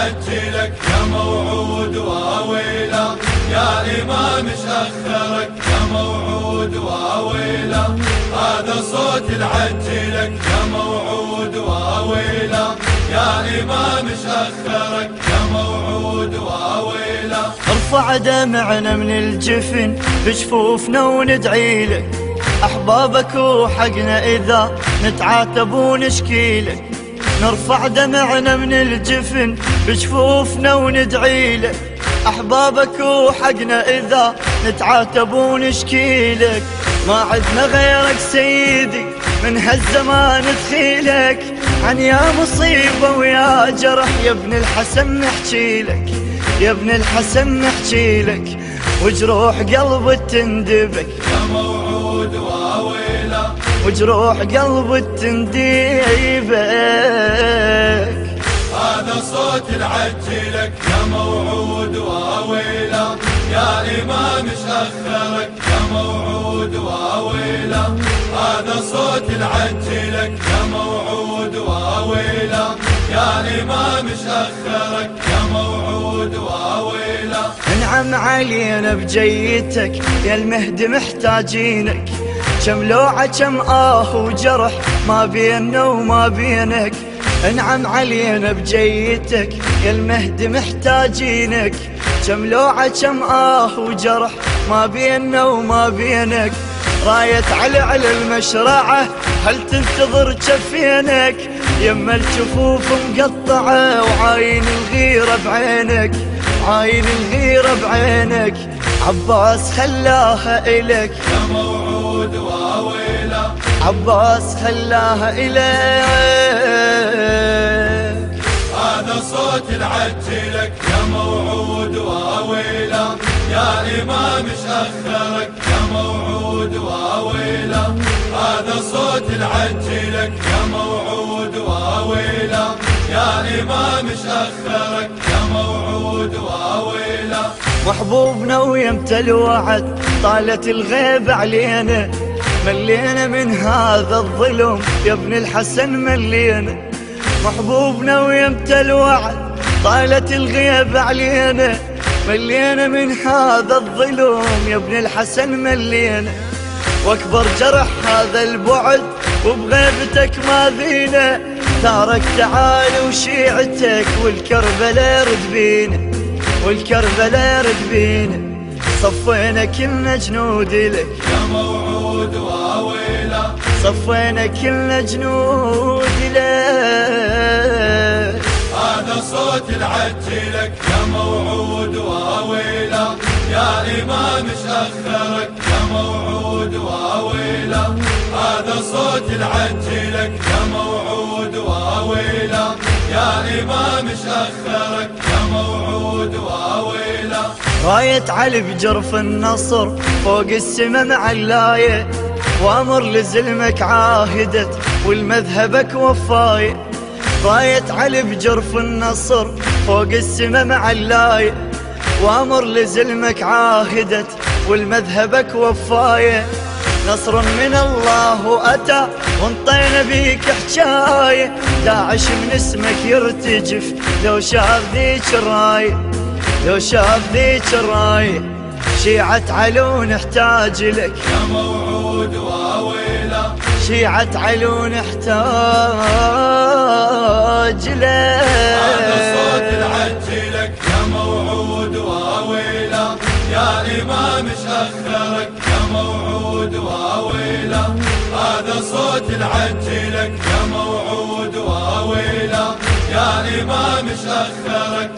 العجلك يا موعود واويلا، يا إمام شأخرك يا موعود واويلا، هذا صوت العجلك يا موعود واويلا، يا إمام شأخرك يا موعود واويلا. ارفع دمعنا من الجفن بجفوفنا وندعيلك، أحبابك وحقنا إذا نتعاتب ونشكيلك. نرفع دمعنا من الجفن بجفوفنا وندعيلك، أحبابك وحقنا إذا نتعاتب ونشكيلك. ما عدنا غيرك سيدي من هالزمان تخيلك، عن يا مصيبة ويا جرح يا ابن الحسن نحكيلك، يا ابن الحسن نحكيلك، وجروح قلب تندبك يا موعود واويلا، وجروح قلب تنديبك. هذا صوت العجلك يا موعود واويلا، يا إمام شأخرك يا موعود واويلا، هذا صوت العجلك يا موعود واويلا، يا إمام شأخرك يا موعود واويلا. انعم علينا بجيتك يا المهدي محتاجينك، كم لوعة كم وجرح ما بيننا وما بينك. انعم علينا بجيتك يا المهدي محتاجينك، كم لوعة كم وجرح ما بيننا وما بينك. رايت على المشرعة هل تنتظر جفينك، يما الجفوف مقطعة وعاين الغيرة بعينك، عاين الغيرة بعينك. عباس خلاها إلك يا موعود واويلا، عباس خلاها إليك. هذا صوت العجلك يا موعود واويلا، يا إمام شأخرك يا موعود واويلا، هذا صوت العجلك يا موعود واويلا، يا إمام شأخرك يا موعود واويلا. محبوبنا ويمت الوعد طالت الغيبة علينا، ملينا من هذا الظلم يا ابن الحسن ملينا. محبوبنا ويمت الوعد طالت الغيبة علينا، ملينا من هذا الظلم يا ابن الحسن ملينا. واكبر جرح هذا البعد وبغيبتك ما ذينا، ثارك تعال وشيعتك والكربلاء رد بينا، والكربلاء رد بينا. صفينا كلنا جنود لك يا موعود واويلا، صفينا كلنا جنود لك. هذا صوت العجلك يا موعود واويلا، يا إمام شأخرك يا موعود واويلا، هذا صوت العجلك يا موعود واويلا، يا إمام شأخرك يا موعود واويلا. راية علي بجرف النصر فوق السما معلاية، وامر لزلمك عاهدت والمذهبك وفاية. راية علي بجرف النصر فوق السما معلاية، وامر لزلمك عاهدت والمذهبك وفاية. نصر من الله أتى وانطينا بيك حجاية، داعش من اسمك يرتجف لو شاف ذيك الراية، لو شاف ذيك الراية. شيعة علو نحتاج لك يا موعود واويلا، شيعة علو نحتاج لك. هذا صوت العجلك يا موعود واويلا، يا إمام شأخرك يا موعود واويلا، هذا صوت العجلك يا موعود واويلا، يا إمام شأخرك